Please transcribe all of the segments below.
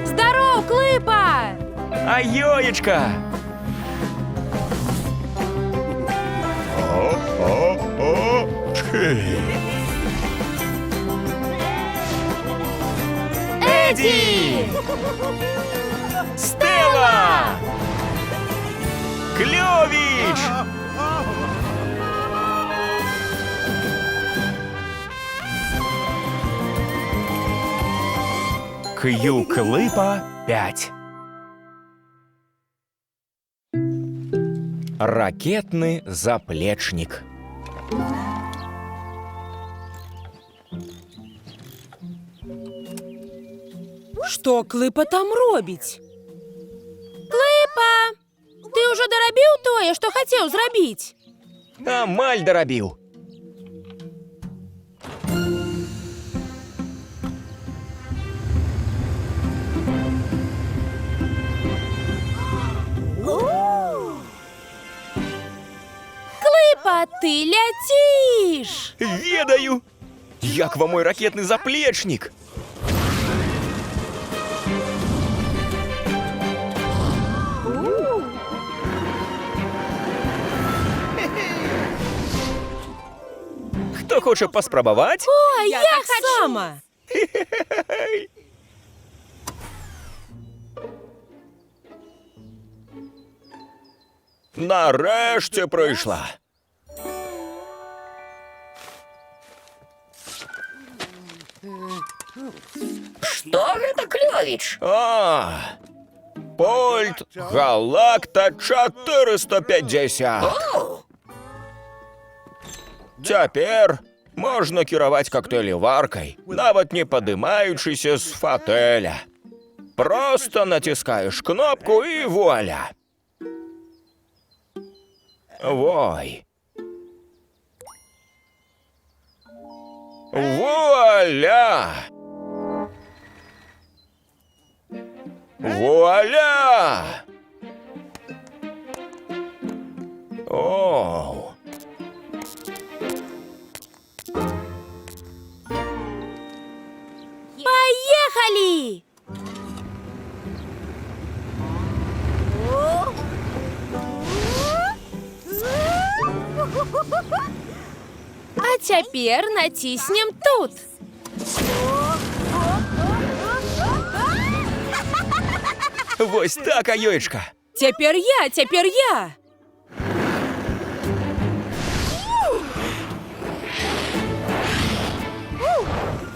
Здоров, Клипа! А Йоєчка! Еді! Стела! Кльовіч! К'ю-клипа 5. Ракетный заплечник. Що Клипа там робить? Клипа! Ти уже доробив тое, що хотів зробити? Амаль доробив. Клипа, ти летиш! Ведаю! Як вам мой ракетный заплечник? Хто хоче поспробувати? О, я так само! Нарешті прийшла. Что это, Клёвич? Пульт Галакта 450. О, Цяпер можна кіраваць коктейлеваркай, нават не падымаючыся з фатэля. Просто націскаеш кнопку і вуаля. Вой. Вуаля! Вуаля! Оу. Поехали! А цяпер націснем тут. Вось так, Аёечка. Цяпер я!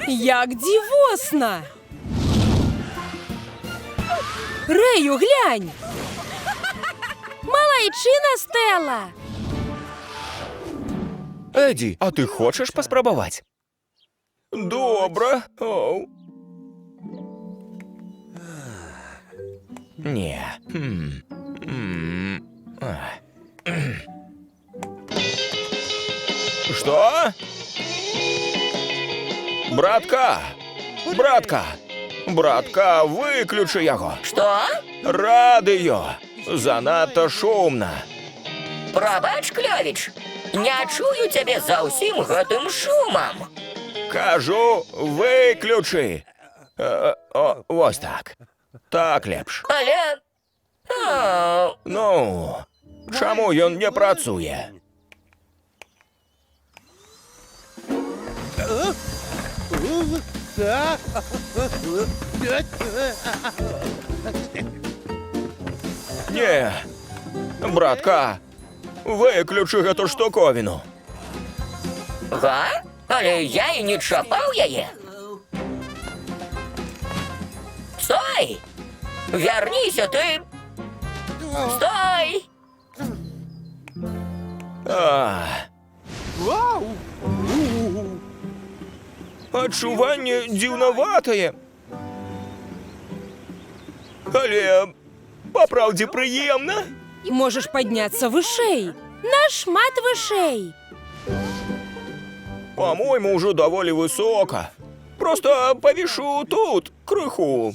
Як дзівосна! Рэю, глянь! Малайчына Стела! Эдді, а ти хочеш поспробувати? Добре. Оу. Ні. Що? Братка! Братка, виключи його! что? Радіо! Занадто шумно! Пробач, Клёвич, не чую тебе за ўсім гэтым шумом. Кажу, виключи! Ось так. Так лепш. Але... О, Ну, чаму ён не працуе? Не, братка, выключи гэту штуковіну. га? Але я і не чапаў яе. Стой! Верніся ты! Стой! Адчуванне дзіўнаватае. Але, па праўдзе, прыемна. Можешь подняться вышэй. На шмат вышэй. По-моему, уже довольно высоко. Просто повешу тут, крыху.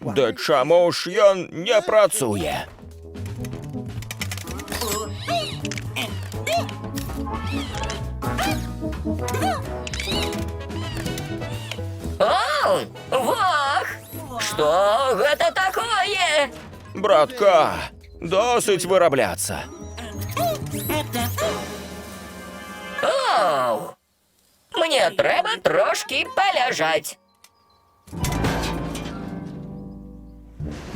Да чому ж ён не працує? О, вах! Што гэта такое? Братка, досить виробляться. Оу! Мне трэба трошки поляжаць.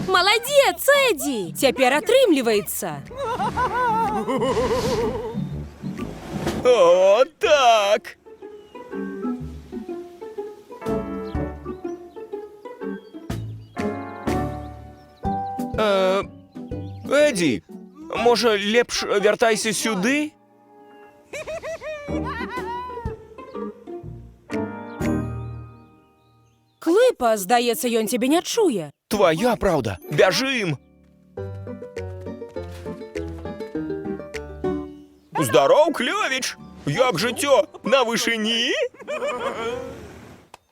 Маладзец, Эдді! Цяпер атрымліваецца. О, так! Еді, може, лепш вертайся сюди? Клипа, здаецца, ён цябе не чуе. Твоя правда. Бяжим! Здоров, Кльовіч! Як життя? На вишині?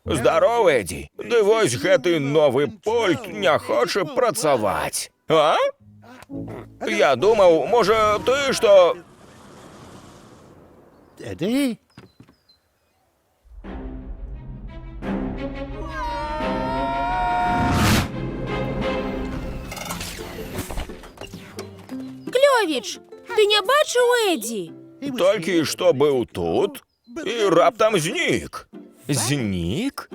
Здоров, Еді. Дивись, гэты новий пульт не хоче працаваць. А? Я думав, може, ти що... Eddie? Кльовіч, ти не бачив Эдді? Тільки що був тут, і раптом знік. Знік?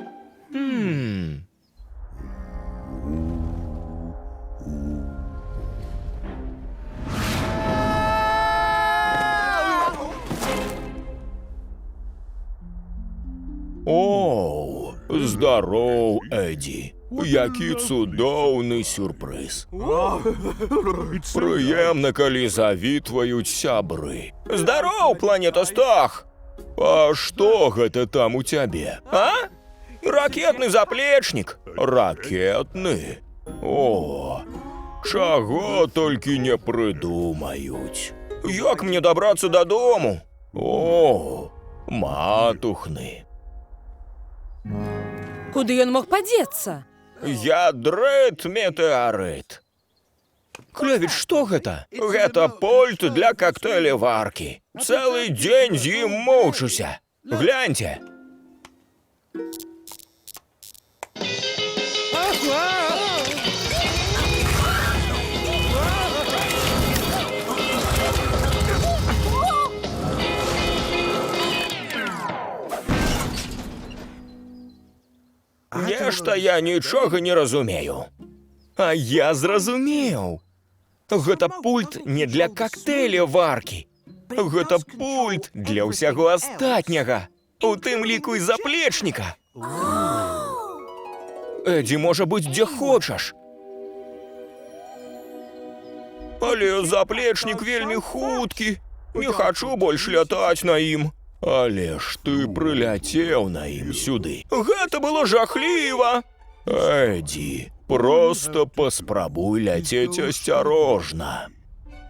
Оу, здоров, Еді. Який цудовний сюрприз. Приємно, коли завітвають сябри. Здоров, планетостах! А что гэта там у тебе, а? Ракетный заплечник? Ракетный? О, чаго толькі не придумаюць. Як мне добраться додому? О, матухны. Куды ён мог падзецца? Ядрыт метеорит. Клёвіч, што гэта? Гэта пульт для коктейлеваркі. Цэлы дзень з ім мучуся. Гляньце. Нешта я нічога не разумею. А я зразумеў. Гэта пульт не для коктейлеваркі. Гэта пульт для ўсяго астатняга. У тым ліку і заплечніка. Эдді можа быць дзе хочаш. Але заплечнік вельмі хуткі. Не хачу больш лятаць на ім. Але ж ты прыляцеў на ім сюды. Гэта было жахліва. Эдді, просто паспрабуй ляцець асцярожна.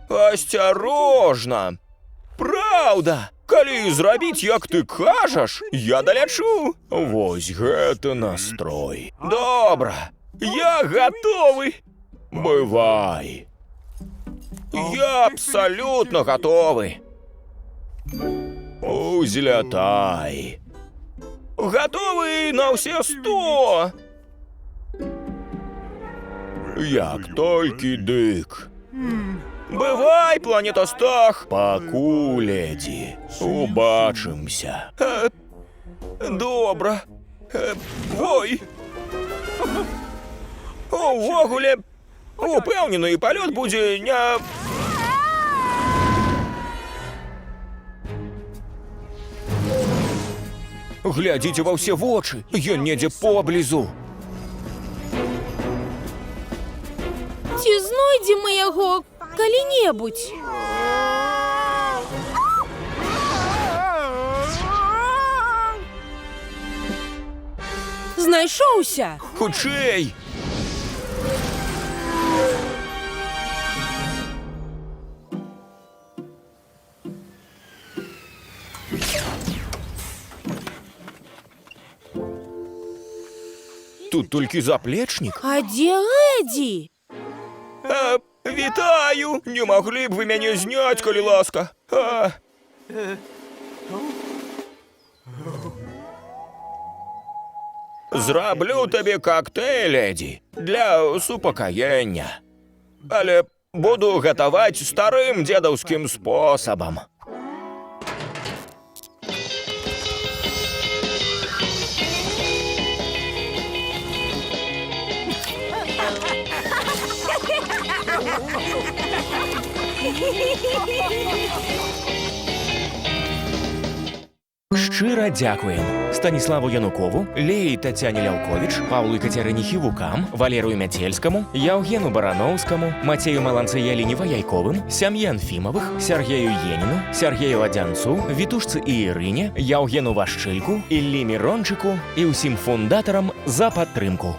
Асцярожна! Праўда! Калі зрабіць, як ты кажаш, я далячу. Вось гэта настрой. Добра, я гатовы. Бывай. Я абсалютна гатовы. Узлятай. Гатовы на ўсе 100. Як толькі дык. Бывай, планетостах. Пакуль, Эдді. Убачымся. Добра. Ой. Увогуле, упэўнены, палёт будзе не... Глядзіце ва ўсе вочы, ён недзе поблізу. Ці знойдзем мы яго калі-небудзь? Знайшоўся! Хутчэй! Тут толькі заплечнік. А дзе Эдзі? Вітаю! Не маглі б вы мяне зняць, калі ласка. Зраблю табе коктейль, Эдзі, для супакаення. Але буду гатаваць старым дзедаўскім спосабам. Шчыра дзякуем Станіславу Янукову, Леі Тацяне Ляўковіч, Паўлу і Кацярыне Хівукам, Валерыю Мяцельскаму, Яўгену Барановскаму, Мацею Маланцы-Яліне Ваяйковым, сям'і Анфімавых, Сяргею Еніну, Сяргею Ладзянцу, Вітушцы і Ірыне, Яўгену Вашчыльку, Іллі Мірончыку і ўсім фундатарам за падтрымку.